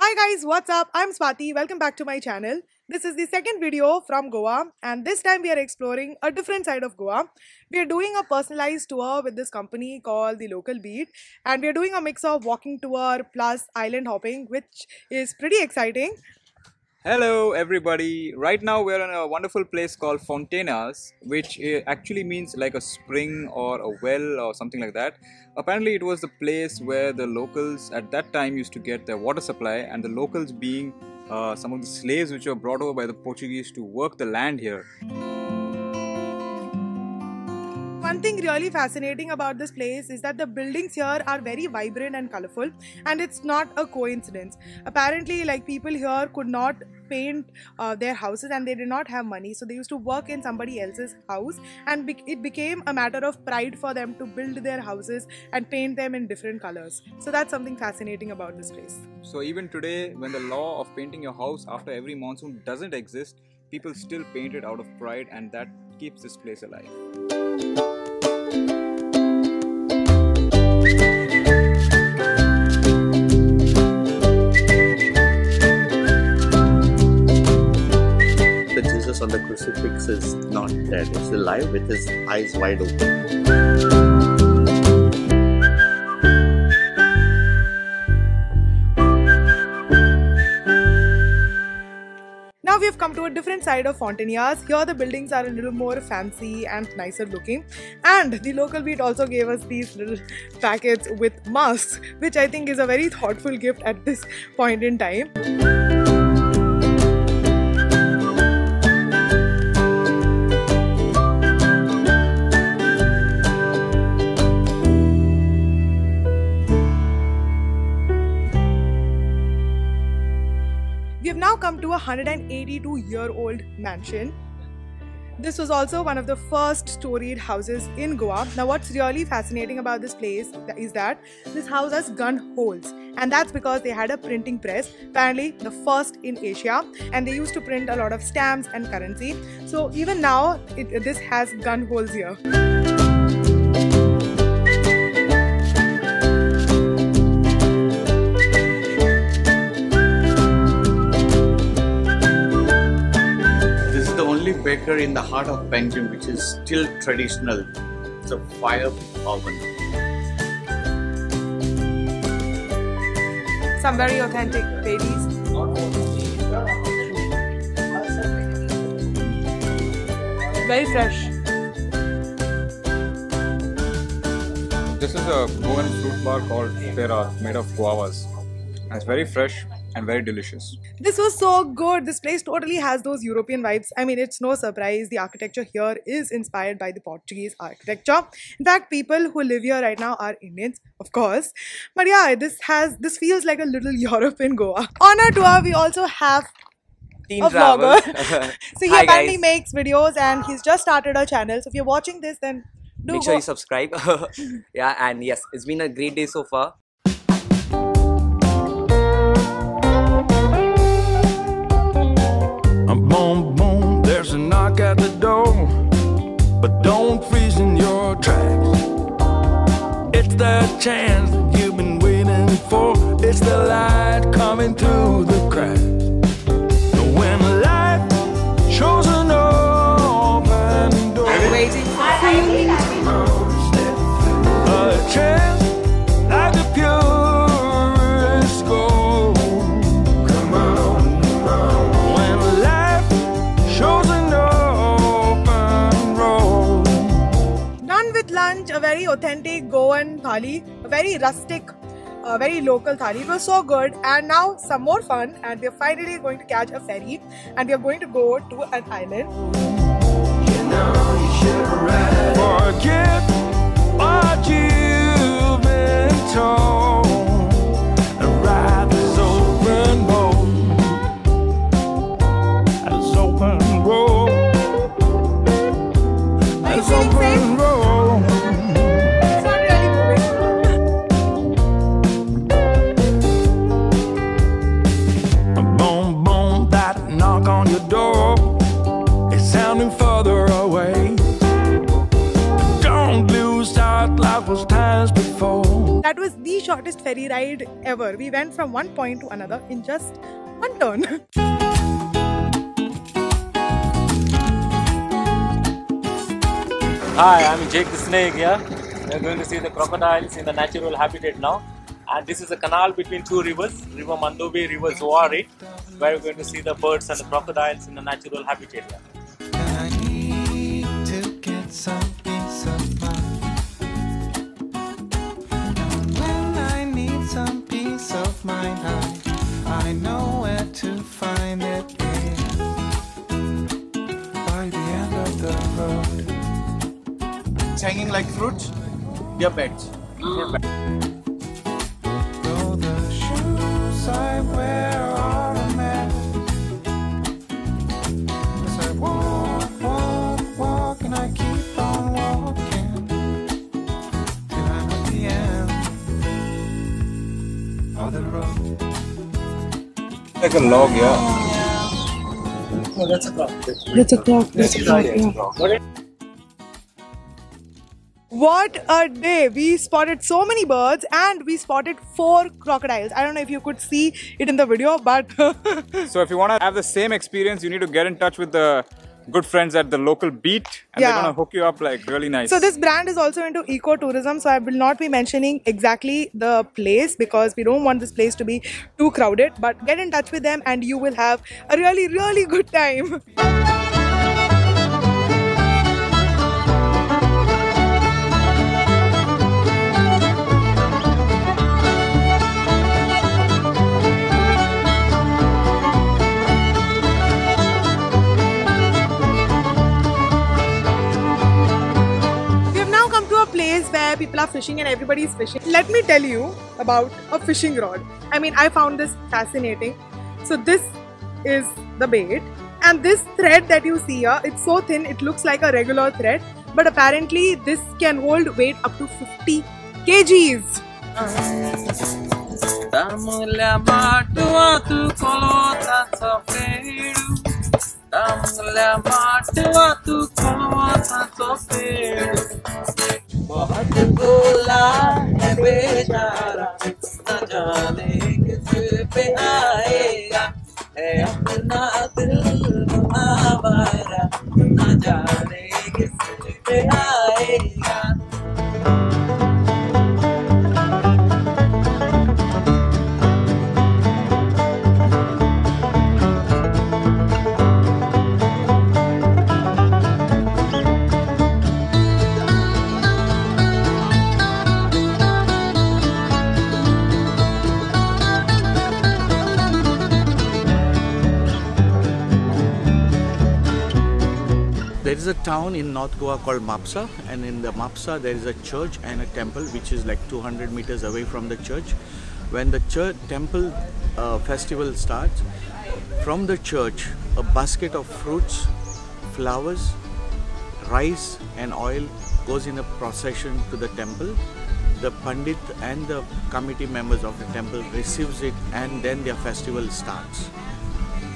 Hi guys, what's up? I'm Swati. Welcome back to my channel. This is the second video from Goa, and this time we are exploring a different side of Goa. We are doing a personalized tour with this company called The Local Beat, and we are doing a mix of walking tour plus island hopping, which is pretty exciting. Hello, everybody. Right now, we're in a wonderful place called Fontenas, which actually means like a spring or a well or something like that. Apparently, it was the place where the locals at that time used to get their water supply, and the locals being some of the slaves which were brought over by the Portuguese to work the land here. One thing really fascinating about this place is that the buildings here are very vibrant and colorful, and it's not a coincidence. Apparently, like, people here could not paint their houses and they did not have money, so they used to work in somebody else's house, and it became a matter of pride for them to build their houses and paint them in different colors. So that's something fascinating about this place. So even today, when the law of painting your house after every monsoon doesn't exist, people still paint it out of pride, and that keeps this place alive. Jesus on the crucifix is not dead, it's alive with his eyes wide open. Now we have come to a different side of Fontainhas. Here the buildings are a little more fancy and nicer looking, and the Local Beat also gave us these little packets with masks, which I think is a very thoughtful gift at this point in time. We have now come to a 182-year-old mansion. This was also one of the first storied houses in Goa. Now what's really fascinating about this place is that this house has gun holes, and that's because they had a printing press, apparently the first in Asia, and they used to print a lot of stamps and currency. So even now this has gun holes here. Baker in the heart of Penguin, which is still traditional. It's a fire oven. Some very authentic babies. Very fresh. This is a Goan fruit bar called Pera, made of guavas. And it's very fresh and very delicious. This was so good. This place totally has those European vibes. I mean, it's no surprise the architecture here is inspired by the Portuguese architecture. In fact, people who live here right now are Indians, of course. But yeah, this feels like a little Europe in Goa. On our tour, we also have Teen a vlogger. So he Hi, apparently guys. makes videos, and he's just started a channel. So if you're watching this, then Make sure you subscribe. Yeah, and yes, it's been a great day so far. Boom, boom, there's a knock at the door, but don't freeze in your tracks. It's that chance that you've been waiting for. It's the light coming through the cracks. When life shows an open door, waiting for food. a chance like the purest gold. Come on, come on. When life shows an open road. Done with lunch, a very authentic Goan thali, a very rustic, very local thali. It was so good, and now some more fun, and we are finally going to catch a ferry, and we are going to go to an island. Forget what you've been told and ride this open road. This open road. Are you This feeling safe? open road. It's not really moving. Boom, boom, that knock on your door is sounding further away. Don't lose sight like was times before. That was the the shortest ferry ride ever. We went from one point to another in just one turn. Hi, I'm Jake the Snake here. We're going to see the crocodiles in the natural habitat now. And this is a canal between two rivers, River Mandobe, River Zoari, where we're going to see the birds and the crocodiles in the natural habitat here. I need to get some peace of mind. And when I need some peace of mind, I know where to find it. By the end of the road. It's hanging like fruits. They're beds. Though the shoes I wear are a mess, as I walk, and I keep on walking till I'm at the end of the road. Like a log, yeah. No, that's a clock. That's a clock. That's a clock. Yeah. What a day! We spotted so many birds and we spotted 4 crocodiles. I don't know if you could see it in the video, but So if you want to have the same experience, you need to get in touch with the good friends at the local beat, and they're gonna hook you up like really nice. So this brand is also into eco-tourism, so I will not be mentioning exactly the place because we don't want this place to be too crowded, but get in touch with them and you will have a really good time. Where people are fishing and everybody is fishing. Let me tell you about a fishing rod. I mean, I found this fascinating. So this is the bait, and this thread that you see here, it's so thin, it looks like a regular thread, but apparently this can hold weight up to 50 kgs. बहुत बोला है बेचारा न जाने किस पे आएगा है अपना दिल आवारा न जाने किस पे आएगा. There is a town in North Goa called Mapsa, and in the Mapsa there is a church and a temple which is like 200 meters away from the church. When the temple festival starts, from the church a basket of fruits, flowers, rice and oil goes in a procession to the temple. The Pandit and the committee members of the temple receives it, and then their festival starts.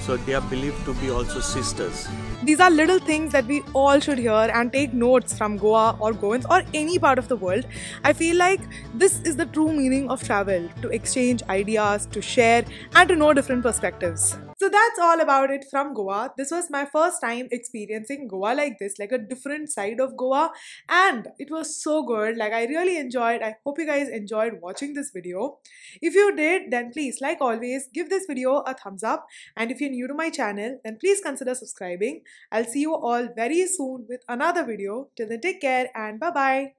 So they are believed to be also sisters. These are little things that we all should hear and take notes from Goa or Goans or any part of the world. I feel like this is the true meaning of travel, to exchange ideas, to share and to know different perspectives. So that's all about it from Goa. This was my first time experiencing Goa like this, like a different side of Goa, and it was so good. Like, I really enjoyed. I hope you guys enjoyed watching this video. If you did, then please, like always, give this video a thumbs up, and if you're new to my channel, then please consider subscribing. I'll see you all very soon with another video. Till then, take care and bye bye.